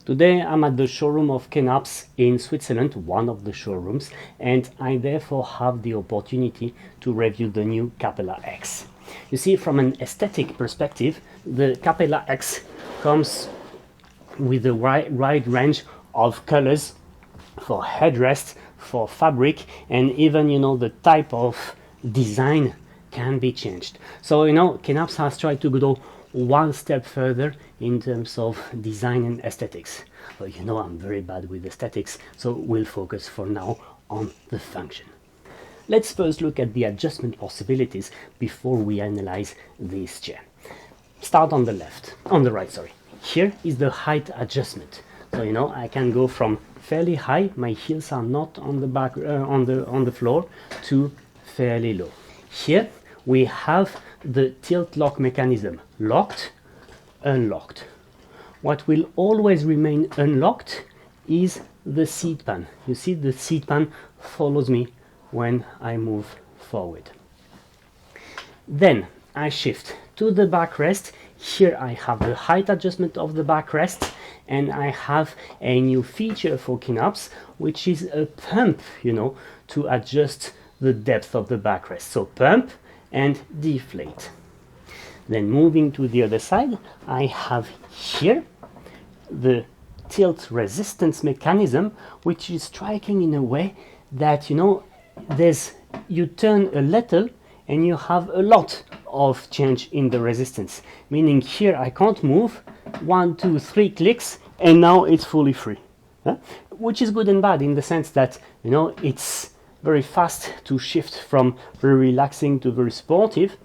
Today I'm at the showroom of Kinnarps in Switzerland, one of the showrooms, and I therefore have the opportunity to review the new Capella X. You see, from an aesthetic perspective, the Capella X comes with a wide range of colors for headrest, for fabric, and even, the type of design can be changed. So, Kinnarps has tried to go one step further in terms of design and aesthetics. But I'm very bad with aesthetics, so we'll focus for now on the function. Let's first look at the adjustment possibilities before we analyze this chair. Start on the right, sorry. Here is the height adjustment. So I can go from fairly high, my heels are not on the back on the floor, to fairly low. Here we have the tilt lock mechanism, locked, unlocked. What will always remain unlocked is the seat pan. You see, the seat pan follows me when I move forward. Then I shift to the backrest. Here I have the height adjustment of the backrest, and I have a new feature for Kinnarps, which is a pump, to adjust the depth of the backrest. So pump and deflate. Then moving to the other side, I have here the tilt resistance mechanism, which is striking in a way that you turn a little and you have a lot of change in the resistance, meaning here I can't move, 1, 2, 3 clicks, and now it's fully free, which is good and bad in the sense that it's very fast to shift from very relaxing to very sportive.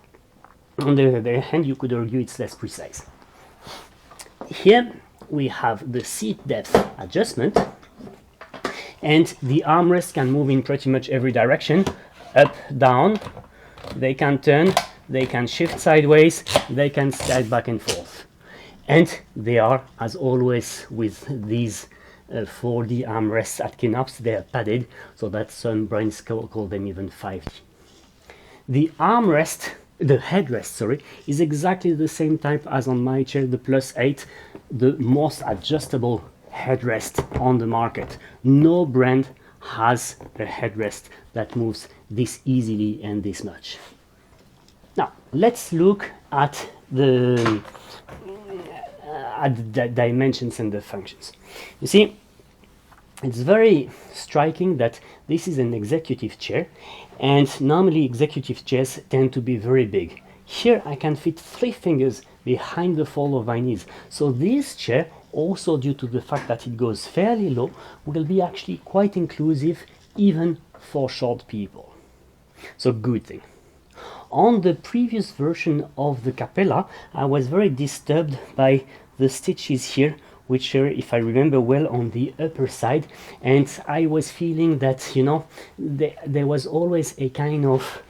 On the other hand, you could argue it's less precise. Here we have the seat depth adjustment, and the armrests can move in pretty much every direction, up, down. They can turn, they can shift sideways, they can slide back and forth. And they are, as always with these 4D armrests at Kinnarps, they are padded, so that some brands call them even 5D. The headrest, is exactly the same type as on my chair, the Plus 8, the most adjustable headrest on the market. No brand has a headrest that moves this easily and this much. Now, let's look at the dimensions and the functions. You see, it's very striking that this is an executive chair, and normally executive chairs tend to be very big. Here I can fit 3 fingers behind the fall of my knees. So this chair, also due to the fact that it goes fairly low, will be actually quite inclusive even for short people. So good thing. On the previous version of the Capella, I was very disturbed by the stitches here, which are, if I remember well, on the upper side, and I was feeling that there was always a kind of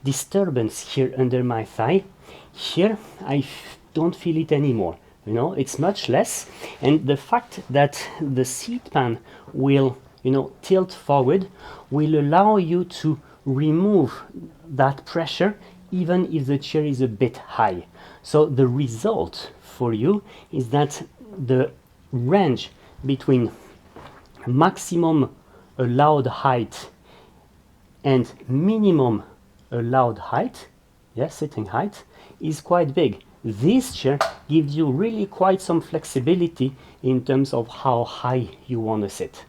disturbance here under my thigh. Here I don't feel it anymore. It's much less, and the fact that the seat pan will tilt forward will allow you to remove that pressure even if the chair is a bit high. So the result for you is that the range between maximum allowed height and minimum allowed height, sitting height, is quite big. This chair gives you really quite some flexibility in terms of how high you want to sit.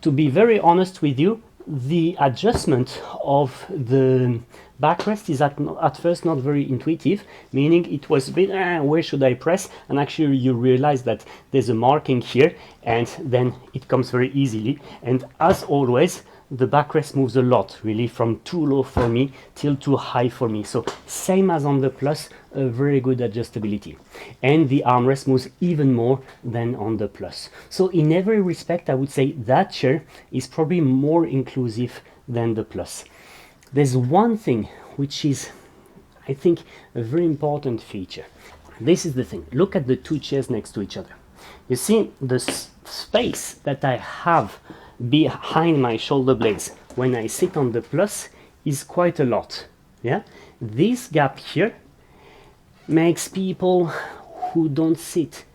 To be very honest with you, the adjustment of the backrest is at first not very intuitive, meaning it was a bit, where should I press? And actually you realize that there's a marking here, and then it comes very easily. And as always, the backrest moves a lot, really, from too low for me till too high for me. So same as on the Plus, a very good adjustability. And the armrest moves even more than on the Plus. So in every respect, I would say that chair is probably more inclusive than the Plus. There's one thing which is, I think, a very important feature. This is the thing. Look at the 2 chairs next to each other. You see the space that I have behind my shoulder blades when I sit on the Plus is quite a lot. This gap here makes people who don't sit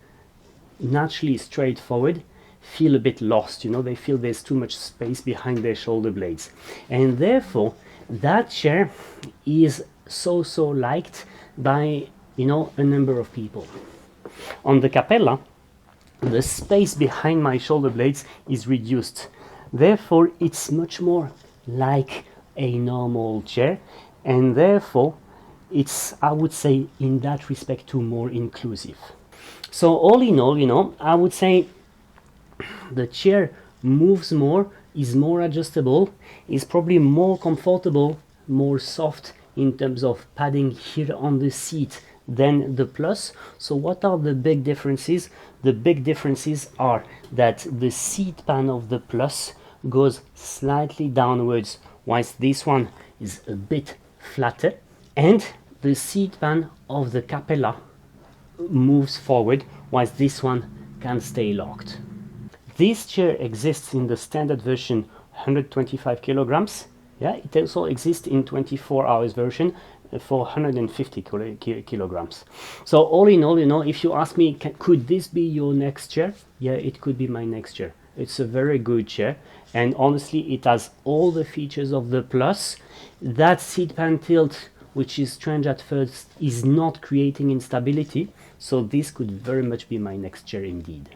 naturally straightforward feel a bit lost, you know, they feel there's too much space behind their shoulder blades. And therefore, that chair is so liked by, you know, a number of people. On the Capella, the space behind my shoulder blades is reduced. Therefore, it's much more like a normal chair, and therefore, it's, I would say, in that respect, too, more inclusive. So all in all, you know, I would say the chair moves more, is more adjustable, is probably more comfortable, more soft in terms of padding here on the seat than the Plus. So what are the big differences? The big differences are that the seat pan of the Plus goes slightly downwards, whilst this one is a bit flatter, and the seat pan of the Capella moves forward, whilst this one can stay locked. This chair exists in the standard version 125 kilograms. Yeah, it also exists in 24 hours version for 150 kilograms. So all in all, you know, if you ask me, could this be your next chair? Yeah, it could be my next chair. It's a very good chair, and honestly, it has all the features of the Plus. That seat pan tilt, which is strange at first, is not creating instability. So this could very much be my next chair indeed.